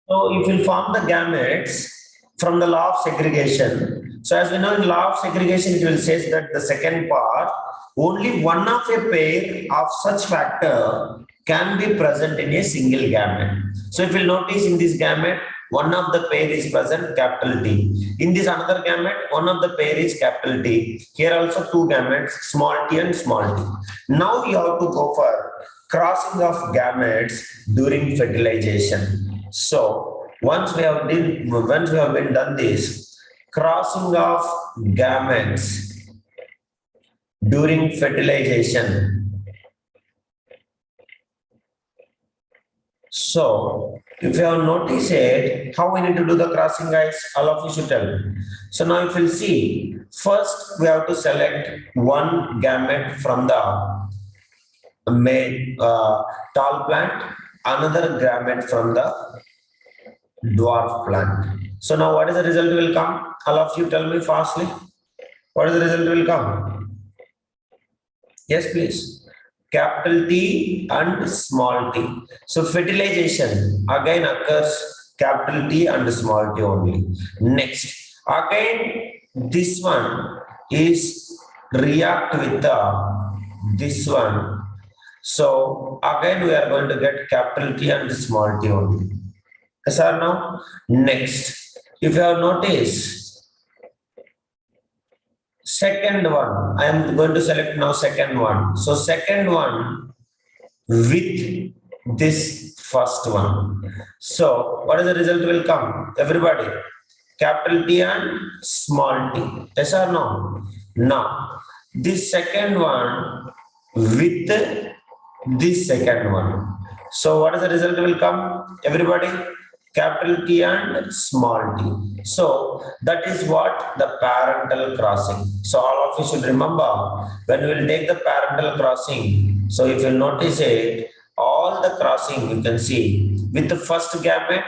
So if you form the gametes from the law of segregation, so as we know in law of segregation, it will say that the second part, only one of a pair of such factor can be present in a single gamete. So if you notice in this gamete, one of the pair is present, capital T. In this another gamete, one of the pair is capital T. Here also two gametes, small t and small t. Now you have to go for crossing of gametes during fertilization. So once we have been done this, crossing of gametes during fertilization. So if you have noticed it, how we need to do the crossing, guys? All of you should tell me. So now if you see, first we have to select one gamete from the tall plant, another gamete from the dwarf plant. So now what is the result will come? All of you tell me fastly. What is the result will come? Yes, please. Capital T and small t. So fertilization again occurs capital T and small t only. Next, again this one is react with this one. So again we are going to get capital T and small t only. Yes or no? Next, if you have noticed, second one, I am going to select now second one. So second one with this first one. So what is the result will come? Everybody, capital T and small t. Yes or no? Now, this second one with this second one. So what is the result will come? Everybody, capital T and small t. So that is what the parental crossing. So all of you should remember when we will take the parental crossing. So if you notice it, all the crossing you can see with the first gamete,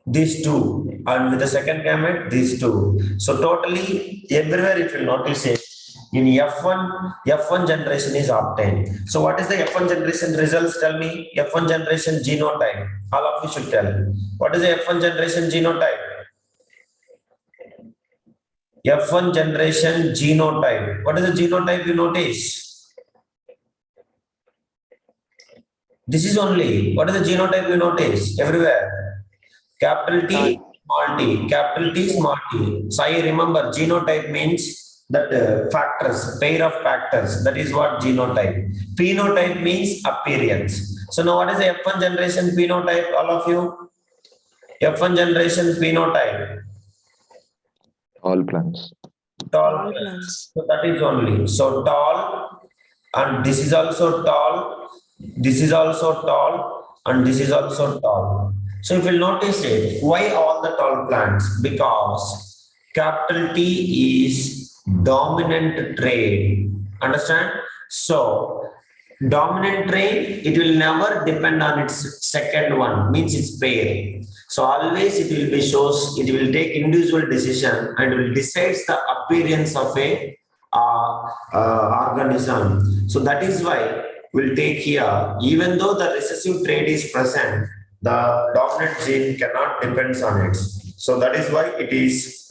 these two, and with the second gamete, these two. So totally everywhere if you notice it, in F1 generation is obtained. So what is the F1 generation results? Tell me. F1 generation genotype. All of you should tell. What is the F1 generation genotype? F1 generation genotype. What is the genotype you notice? This is only. What is the genotype you notice? Everywhere. Capital T, small t. Capital T, small t. So I remember genotype means that factors, pair of factors, that is what genotype. Phenotype means appearance. So now what is the F1 generation phenotype, all of you? F1 generation phenotype. All plants. Tall plants. So that is only. So tall, and this is also tall, this is also tall, and this is also tall. So if you notice it, why all the tall plants? Because capital T is dominant trait. Understand? So dominant trait, it will never depend on its second one, means its pair. So always it will be shows, it will take individual decision and will decide the appearance of a organism. So that is why we'll take here, even though the recessive trait is present, the dominant gene cannot depend on it. So that is why it is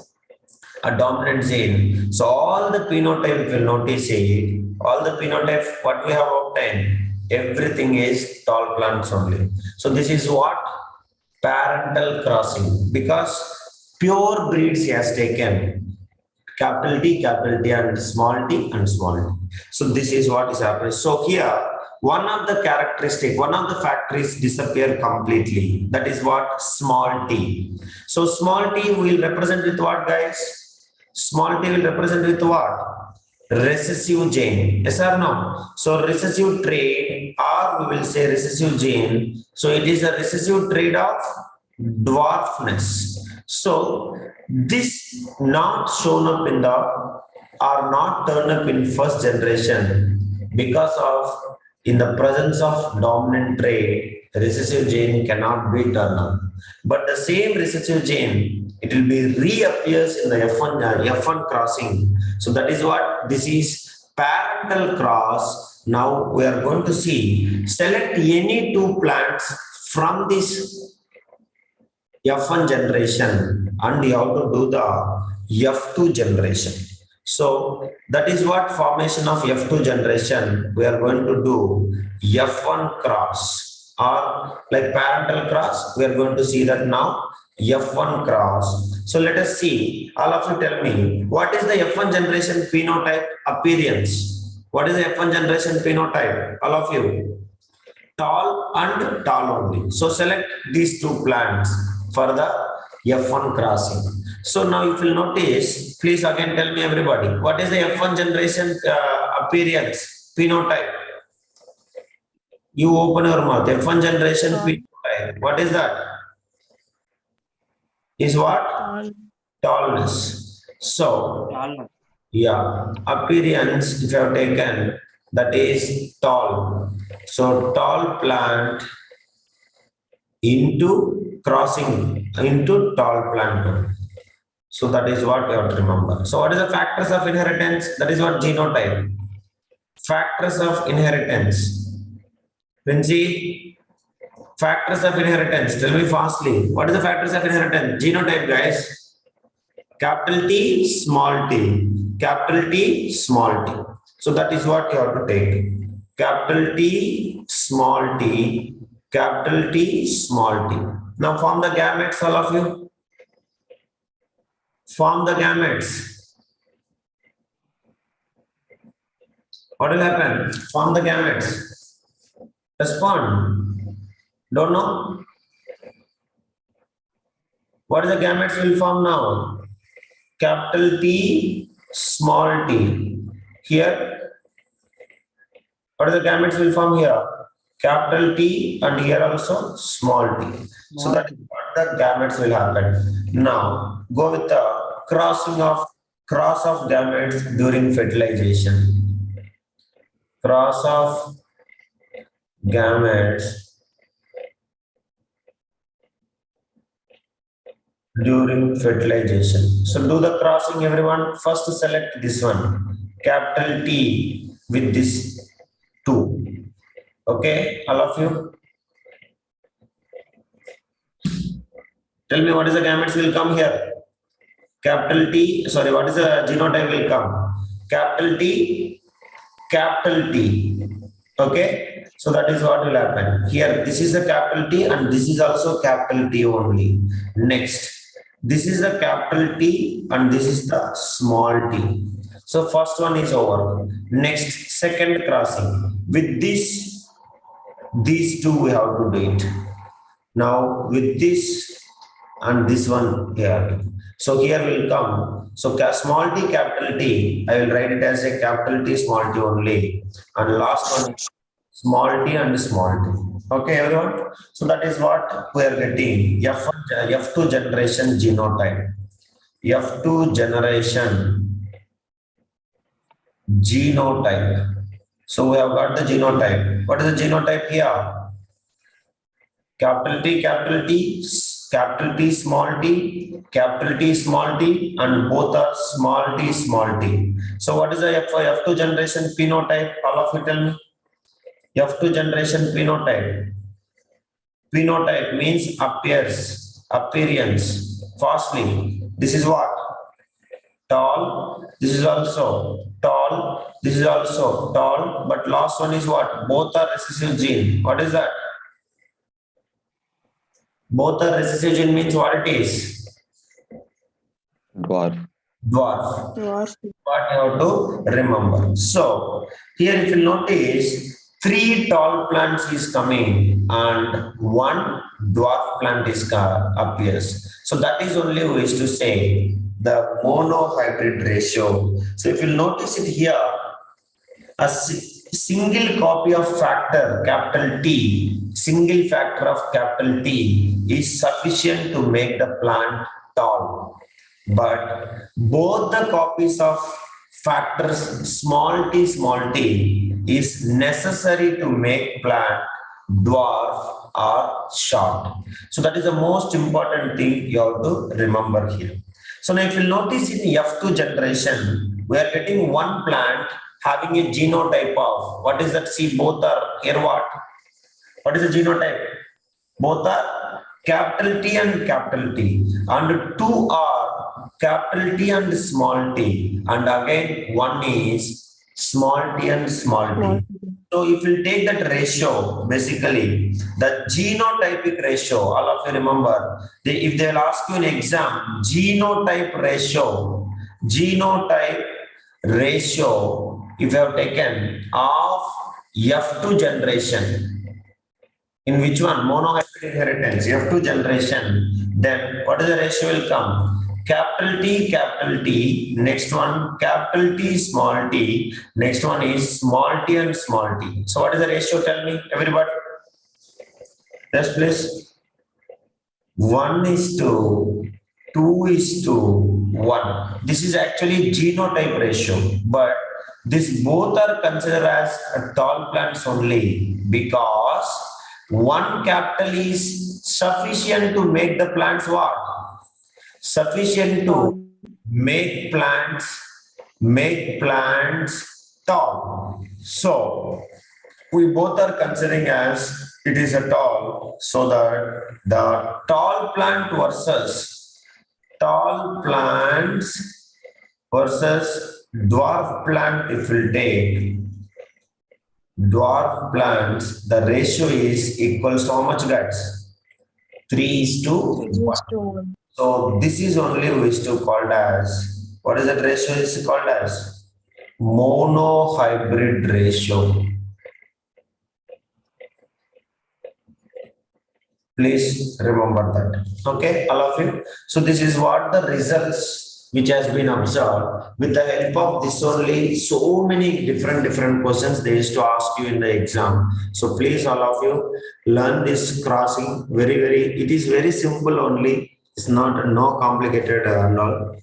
a dominant gene. So all the phenotype, if you notice it, all the phenotype, what we have obtained, everything is tall plants only. So this is what? Parental crossing. Because pure breeds he has taken. Capital T, and small t and small t. So this is what is happening. So here, one of the characteristic, one of the factors disappear completely. That is what? Small t. So small t will represent with what, guys? Small t will represent with what? Recessive gene. Yes or no? So recessive trait, or we will say recessive gene. So it is a recessive trait of dwarfness. So this not shown up in the, or not turned up in first generation because of in the presence of dominant trait, recessive gene cannot be turned up. But the same recessive gene, it will be reappears in the F1 crossing. So that is what this is, parental cross. Now we are going to see, select any two plants from this F1 generation and you have to do the F2 generation. So that is what formation of F2 generation we are going to do F1 cross or like parental cross. We are going to see that now F1 cross. So let us see. All of you tell me what is the F1 generation phenotype appearance? What is the F1 generation phenotype? All of you. Tall and tall only. So select these two plants for the F1 crossing. So now if you notice, please again tell me everybody, what is the F1 generation appearance phenotype? You open your mouth. F1 generation phenotype. What is that? Is what? Tallness. So yeah, appearance if you have taken that is tall. So tall plant into crossing into tall plant. So that is what you have to remember. So what is the factors of inheritance? That is what genotype. Factors of inheritance. Vinci, factors of inheritance. Tell me fastly. What is the factors of inheritance? Genotype, guys. Capital T, small t. Capital T, small t. So that is what you have to take. Capital T, small t. Capital T, small t. Now form the gametes, all of you. Form the gametes. What will happen? Form the gametes. Respond. Don't know? What is the gametes will form now? Capital T, small t. Here, what is the gametes will form here? Capital T and here also small t. So that is what the gametes will happen. Now, go with the cross of gametes during fertilization. Cross of gametes during fertilization. So do the crossing, everyone. First select this one, capital T with this 2. Okay, all of you. Tell me what is the gametes will come here. Capital T, sorry, what is the genotype will come? Capital T, capital T. Okay, so that is what will happen. Here, this is the capital T and this is also capital T only. Next, this is the capital T and this is the small t. So first one is over. Next, second crossing. With this, these two we have to do it. Now with this and this one here. So here will come. So small t, capital T. I will write it as a capital T, small t only. And last one, small t and small t. Okay, everyone. So that is what we are getting. F2 generation genotype. F2 generation genotype. So we have got the genotype. What is the genotype here? Capital T, capital T, capital T, small t, capital T, small t, and both are small t, small t. So what is the F2 generation phenotype? All of you tell me. F2 generation phenotype. Phenotype means appearance. Firstly, this is what? Tall. This is also tall. This is also tall. But last one is what? Both are recessive gene. What is that? Both are recessive gene means what it is? Dwarf. Dwarf. What you have to remember. So here if you notice 3 tall plants is coming and 1 dwarf plant is appears. So that is only we is to say the monohybrid ratio. So if you notice it here, a single copy of factor capital T, single factor of capital T is sufficient to make the plant tall. But both the copies of factors small t is necessary to make plant dwarf or short. So that is the most important thing you have to remember here. So now if you notice in F2 generation, we are getting one plant having a genotype of, what is that? See, both are here what? What is the genotype? Both are capital T and capital T, and two are capital T and small t, and again one is small t and small Small. t. So if you take that ratio, basically the genotypic ratio, all of you remember, if they'll ask you an exam, genotype ratio, if you have taken of F2 generation, in which one? Monohybrid inheritance, F2 generation, then what is the ratio will come? Capital T, next one capital T, small t, next one is small t and small t. So what is the ratio? Tell me, everybody. Yes, please. 1:2:1. This is actually genotype ratio, but these both are considered as tall plants only because one capital is sufficient to make the plants what? Sufficient to make plants tall. So we both are considering as it is a tall, so that the tall plant versus dwarf plant, if we take dwarf plants, the ratio is equals to how much, guys? 3:1. So this is only which to called as, what is that ratio is called as? Monohybrid ratio. Please remember that. Okay, all of you. So this is what the results which has been observed. With the help of this only, so many different questions they used to ask you in the exam. So please, all of you, learn this crossing. It is very simple only. It's not no complicated and all.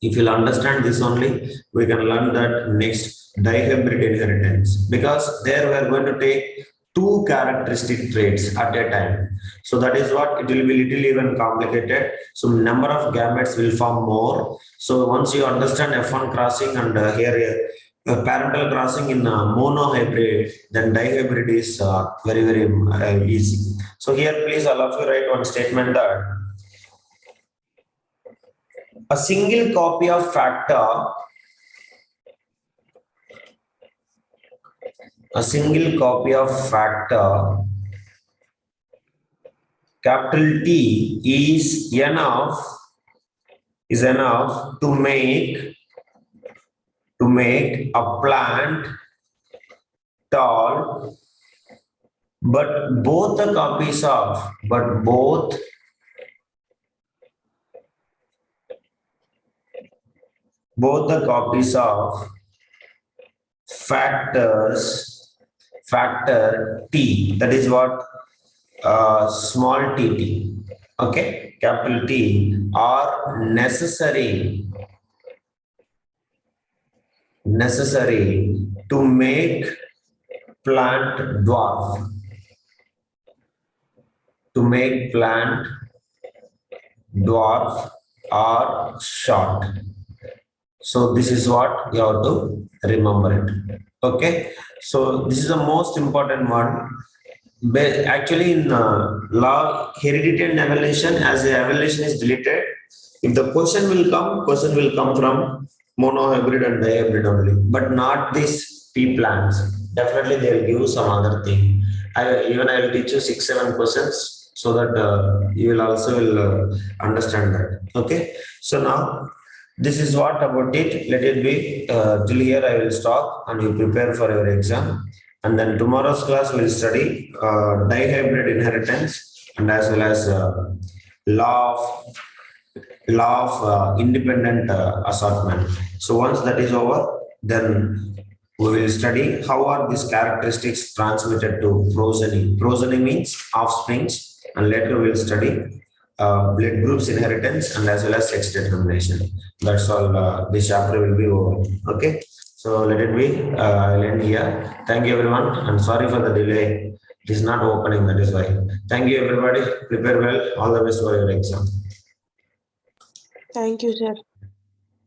If you'll understand this only, we can learn that next dihybrid inheritance, because there we are going to take two characteristic traits at a time. So that is what it will be little even complicated. So number of gametes will form more. So once you understand F1 crossing and here parental crossing in monohybrid, then dihybrid is very easy. So here please all of you write one statement that a single copy of factor capital T is enough to make a plant tall, but both the copies of factor T, that is what small t, okay, capital T, are necessary to make plant dwarf, or short. So this is what you have to remember it. Okay, so this is the most important one. Actually, in law, heredity and evolution, as the evolution is deleted, if the question will come from monohybrid and dihybrid only, but not these P plants. Definitely, they will give some other thing. I will teach you 6-7 questions so that you will also understand that. Okay, so now this is what about it. Let it be till here. I will stop and you prepare for your exam. And then tomorrow's class will study dihybrid inheritance and as well as law of independent assortment. So once that is over, then we will study how are these characteristics transmitted to progeny. Progeny means offsprings, and later we will study blood groups inheritance and as well as sex determination. That's all. This chapter will be over. Okay. So let it be. I'll end here. Thank you, everyone. I'm sorry for the delay. It is not opening. That is why. Thank you, everybody. Prepare well. All the best for your exam. Thank you, sir.